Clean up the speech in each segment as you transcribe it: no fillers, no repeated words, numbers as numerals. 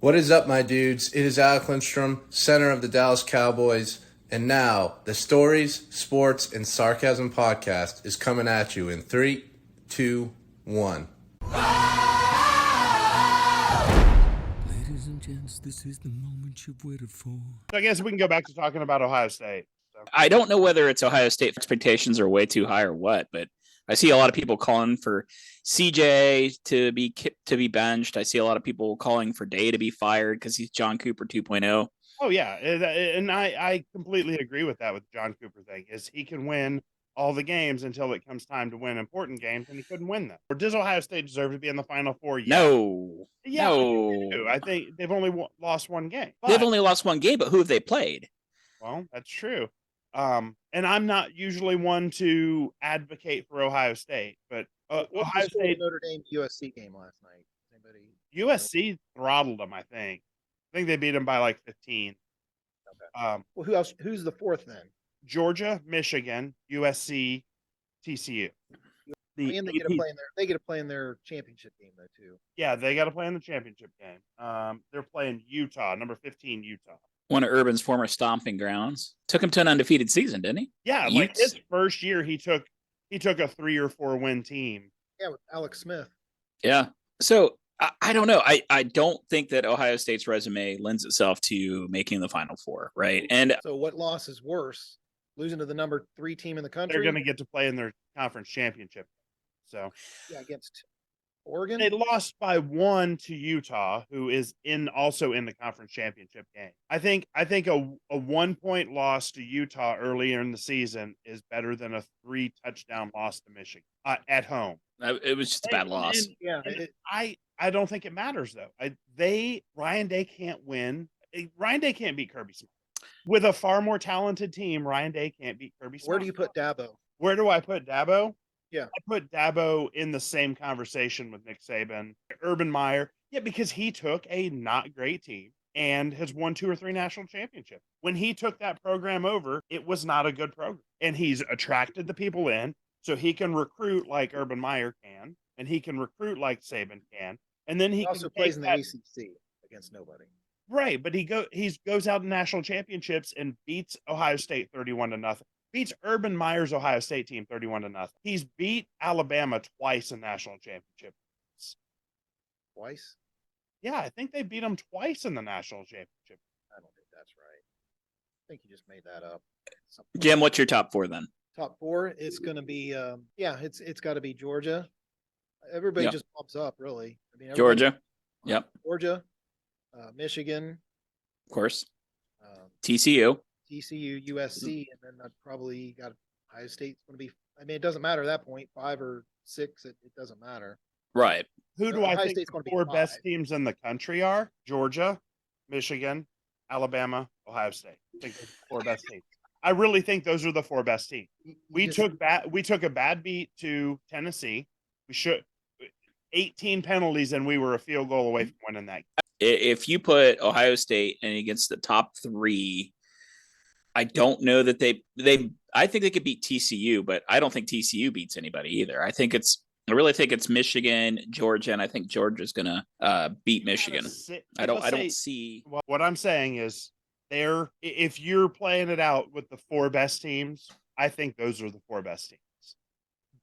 What is up, my dudes? It is Alec Lindstrom, center of the Dallas Cowboys, and now the Stories, Sports, and Sarcasm podcast is coming at you in 3, 2, 1. Ladies and gents, this is the moment you've waited for. So I guess we can go back to talking about Ohio State. So. I don't know whether it's Ohio State expectations are way too high or what, but I see a lot of people calling for CJ to be benched. I see a lot of people calling for Day to be fired because he's John Cooper 2.0. Oh yeah, and I completely agree with that with the John Cooper thing. Is he can win all the games until it comes time to win important games, and he couldn't win them. Or does Ohio State deserve to be in the Final Four? Yeah. No. I think they've only lost one game. They've only lost one game, but who have they played? Well, that's true. And I'm not usually one to advocate for Ohio State, but Ohio State Notre Dame USC game last night. Anybody? USC throttled them. I think they beat them by like 15. Okay. Well, who else? Who's the fourth then? Georgia, Michigan, USC, TCU. They get to play in their championship game though too. Yeah, they got to play in the championship game. They're playing Utah, number 15 Utah. One of Urban's former stomping grounds. Took him to an undefeated season, didn't he? Yeah, like his first year, he took a 3 or 4 win team. Yeah, with Alex Smith. Yeah. So I don't know. I don't think that Ohio State's resume lends itself to making the Final Four, right? And so what loss is worse? Losing to the number 3 team in the country? They're going to get to play in their conference championship. So yeah, against Oregon. They lost by 1 to Utah, who is also in the conference championship game. I think a 1-point loss to Utah earlier in the season is better than a 3 touchdown loss to Michigan at home. It was just a bad loss. I don't think it matters though. Ryan Day can't win. Ryan Day can't beat Kirby Smart. With a far more talented team, Ryan Day can't beat Kirby Smart. Where do you put Dabo? Where do I put Dabo? Yeah. I put Dabo in the same conversation with Nick Saban, Urban Meyer. Yeah, because he took a not great team and has won 2 or 3 national championships. When he took that program over, it was not a good program. And he's attracted the people in so he can recruit like Urban Meyer can, and he can recruit like Saban can. And then he also plays in the ACC against nobody. Right, but he goes out in national championships and beats Ohio State 31-0. Beats Urban Meyer's Ohio State team 31-0. He's beat Alabama twice in national championships. Twice? Yeah, I think they beat them twice in the national championship. I don't think that's right. I think you just made that up. Jim, what's your top 4 then? Top 4, it's going to be it's got to be Georgia. Everybody just pops up, really. I mean, Georgia. Yep. Georgia, Michigan, of course. TCU, USC, and then I'd probably got Ohio State's going to be. I mean, it doesn't matter at that point, 5 or 6. It doesn't matter. Right. Who do I think the 4 best teams in the country are? Georgia, Michigan, Alabama, Ohio State. I think those are the 4 best teams. I really think those are the 4 best teams. We took a bad beat to Tennessee. We should 18 penalties, and we were a field goal away from winning that. If you put Ohio State and against the top 3, I don't know that I think they could beat TCU, but I don't think TCU beats anybody either. I really think it's Michigan, Georgia, and I think Georgia's gonna beat Michigan. I don't see. Well, what I'm saying is, if you're playing it out with the 4 best teams, I think those are the 4 best teams.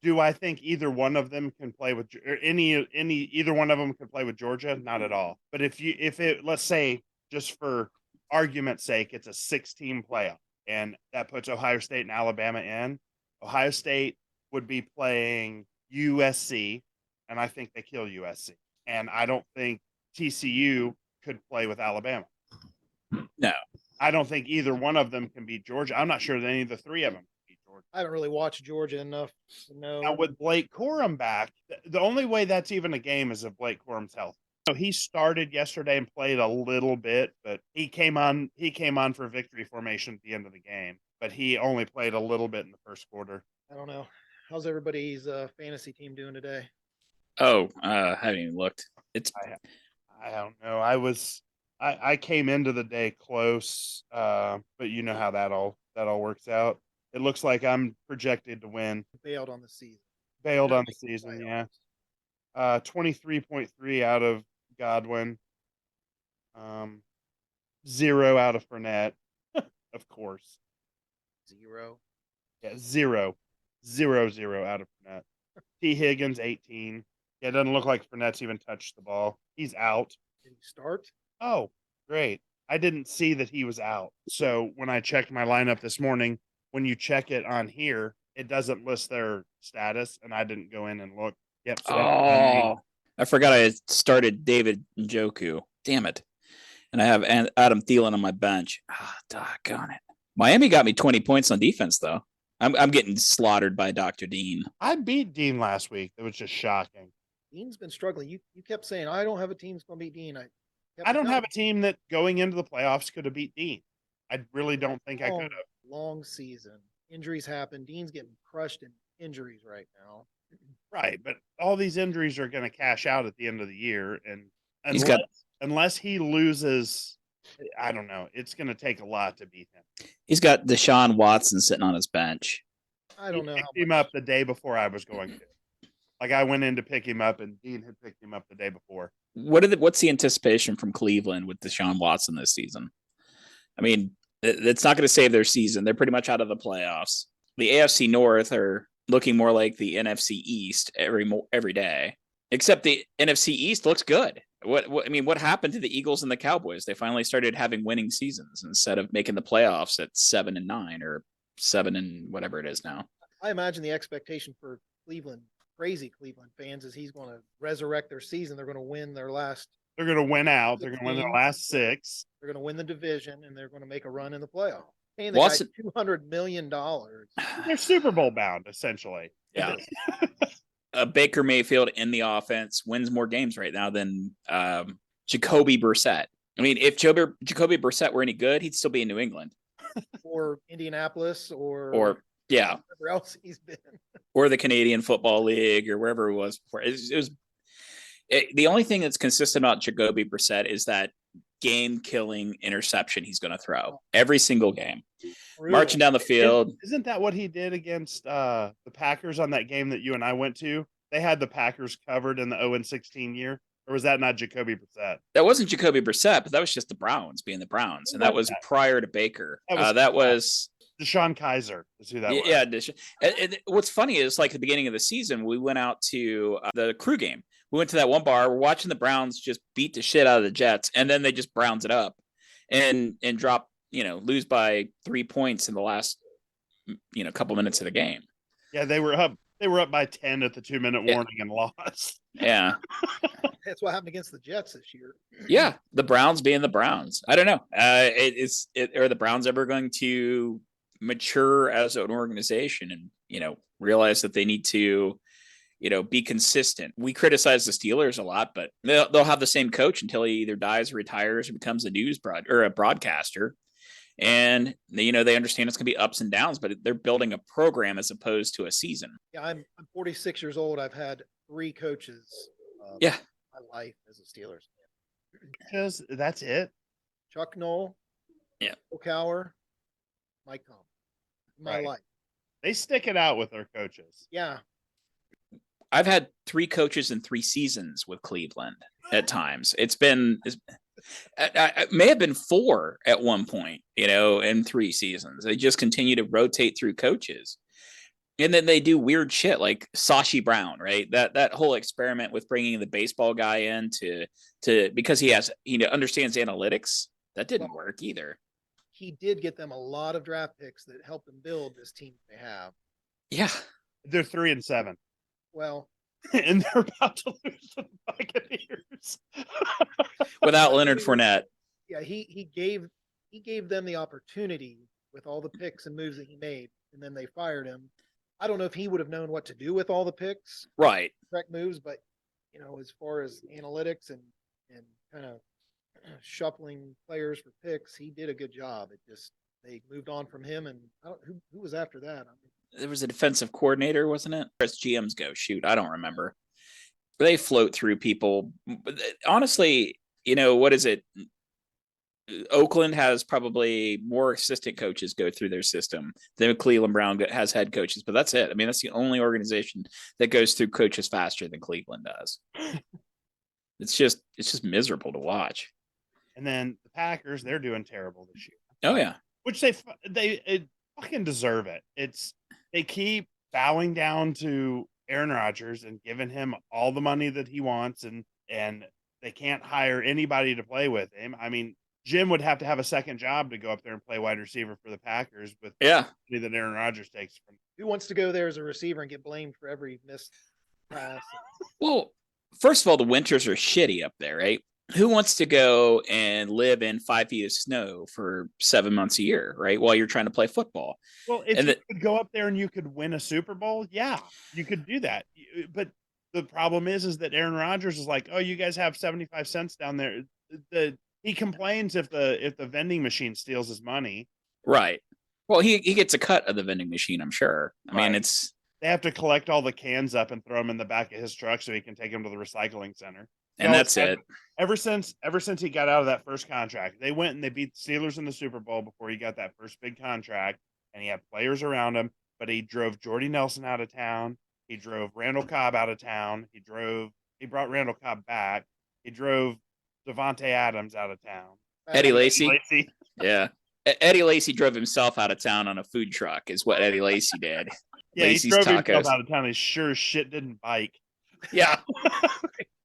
Do I think either one of them can play with either one of them can play with Georgia? Not at all. But let's say, just for argument's sake, it's a 6-team playoff, and that puts Ohio State and Alabama in. Ohio State would be playing USC, and I think they kill USC. And I don't think TCU could play with Alabama. No. I don't think either one of them can beat Georgia. I'm not sure that any of the 3 of them can beat Georgia. I haven't really watched Georgia enough to know. Now, with Blake Corum back, the only way that's even a game is if Blake Corum's healthy. So he started yesterday and played a little bit, but he came on for victory formation at the end of the game. But he only played a little bit in the first quarter. I don't know. How's everybody's fantasy team doing today? Oh, I haven't even looked. I don't know. I came into the day close, but you know how that all works out. It looks like I'm projected to win. Bailed on the season. Yeah. 23.3 out of Godwin. 0 out of Fournette, of course. 0. Yeah, 0 out of Fournette. T. Higgins 18. Yeah, it doesn't look like Fournette's even touched the ball. He's out. Did he start? Oh, great. I didn't see that he was out. So when I checked my lineup this morning, when you check it on here, it doesn't list their status, and I didn't go in and look. Yep. So Oh, I forgot I started David Njoku. Damn it. And I have Adam Thielen on my bench. Ah, doggone it. Miami got me 20 points on defense, though. I'm getting slaughtered by Dr. Dean. I beat Dean last week. It was just shocking. Dean's been struggling. You kept saying, I don't have a team that's going to beat Dean. I don't have a team that going into the playoffs could have beat Dean. I really don't think I could have. Long season. Injuries happen. Dean's getting crushed in injuries right now. Right, but all these injuries are going to cash out at the end of the year, and unless he loses, I don't know. It's going to take a lot to beat him. He's got Deshaun Watson sitting on his bench. I don't know. Picked him up the day before I was going to. Like I went in to pick him up, and Dean had picked him up the day before. What's the anticipation from Cleveland with Deshaun Watson this season? I mean, it's not going to save their season. They're pretty much out of the playoffs. The AFC North are looking more like the NFC East every day. Except the NFC East looks good. What happened to the Eagles and the Cowboys? They finally started having winning seasons instead of making the playoffs at 7-9 or 7 and whatever it is now. I imagine the expectation for Cleveland, crazy Cleveland fans, is he's going to resurrect their season. They're going to win their last. They're going to win out. They're going to win their last 6. They're going to win the division, and they're going to make a run in the playoff. Paying the Watson, guy $200 million. They're Super Bowl bound, essentially. Yeah. Baker Mayfield in the offense wins more games right now than Jacoby Brissett. I mean, if Jacoby Brissett were any good, he'd still be in New England. Or Indianapolis or yeah, wherever else he's been. Or the Canadian Football League or wherever it was before. The only thing that's consistent about Jacoby Brissett is that game-killing interception he's going to throw every single game. Really? Marching down the field. Isn't that what he did against the Packers on that game that you and I went to? They had the Packers covered in the 0-16 year. Or was that not Jacoby Brissett? That wasn't Jacoby Brissett, but that was just the Browns being the Browns. And that was prior to Baker. That was Deshaun Kaiser is who that was. Yeah. What's funny is like at the beginning of the season, we went out to the crew game. We went to that one bar. We're watching the Browns just beat the shit out of the Jets. And then they just Browns it up and drop, lose by 3 points in the last, couple minutes of the game. Yeah, they were up. They were up by 10 at the 2-minute warning and lost. Yeah. That's what happened against the Jets this year. Yeah. The Browns being the Browns. I don't know. Are the Browns ever going to mature as an organization and, realize that they need to, be consistent? We criticize the Steelers a lot, but they'll have the same coach until he either dies, retires, or becomes a broadcaster. And they understand it's going to be ups and downs, but they're building a program as opposed to a season. Yeah, I'm 46 years old. I've had 3 coaches. My life as a Steelers fan. Because that's it. Chuck Noll. Yeah. O'Cowher. Mike Tomlin. My life. They stick it out with their coaches. Yeah. I've had 3 coaches in 3 seasons with Cleveland at times. It may have been 4 at one point, in 3 seasons. They just continue to rotate through coaches. And then they do weird shit like Sashi Brown, right? That whole experiment with bringing the baseball guy in to because he understands analytics, that didn't work either. He did get them a lot of draft picks that helped them build this team they have. Yeah. They're 3-7. Well, and they're about to lose to the Buccaneers without Leonard Fournette. Yeah, he gave them the opportunity with all the picks and moves that he made, and then they fired him. I don't know if he would have known what to do with all the picks, right? Correct moves, but as far as analytics and kind of shuffling players for picks, he did a good job. They moved on from him, and who was after that? There was a defensive coordinator, wasn't it? As GMs go, shoot, I don't remember. They float through people. Honestly, what is it? Oakland has probably more assistant coaches go through their system than Cleveland Brown has head coaches, but that's it. I mean, that's the only organization that goes through coaches faster than Cleveland does. It's just miserable to watch. And then the Packers, they're doing terrible this year. Oh yeah. Which they fucking deserve it. They keep bowing down to Aaron Rodgers and giving him all the money that he wants, and they can't hire anybody to play with him. I mean, Jim would have to have a second job to go up there and play wide receiver for the Packers with Yeah. the money that Aaron Rodgers takes from. Who wants to go there as a receiver and get blamed for every missed pass? Well, first of all, the winters are shitty up there, right? Who wants to go and live in 5 feet of snow for 7 months a year, right? While you're trying to play football. Well, if you could go up there and you could win a Super Bowl, yeah, you could do that. But the problem is that Aaron Rodgers is like, oh, you guys have 75 cents down there. He complains if the vending machine steals his money. Right. Well, he gets a cut of the vending machine, I'm sure. I mean, they have to collect all the cans up and throw them in the back of his truck so he can take them to the recycling center. And that's it. Ever since he got out of that first contract, they went and they beat the Steelers in the Super Bowl before he got that first big contract, and he had players around him, but he drove Jordy Nelson out of town. He drove Randall Cobb out of town. He brought Randall Cobb back. He drove Devontae Adams out of town. Eddie Lacy. Yeah. Eddie Lacy drove himself out of town on a food truck is what Eddie Lacy did. Yeah, Lacy's he drove Tacos. himself out of town. He sure as shit didn't bike. Yeah.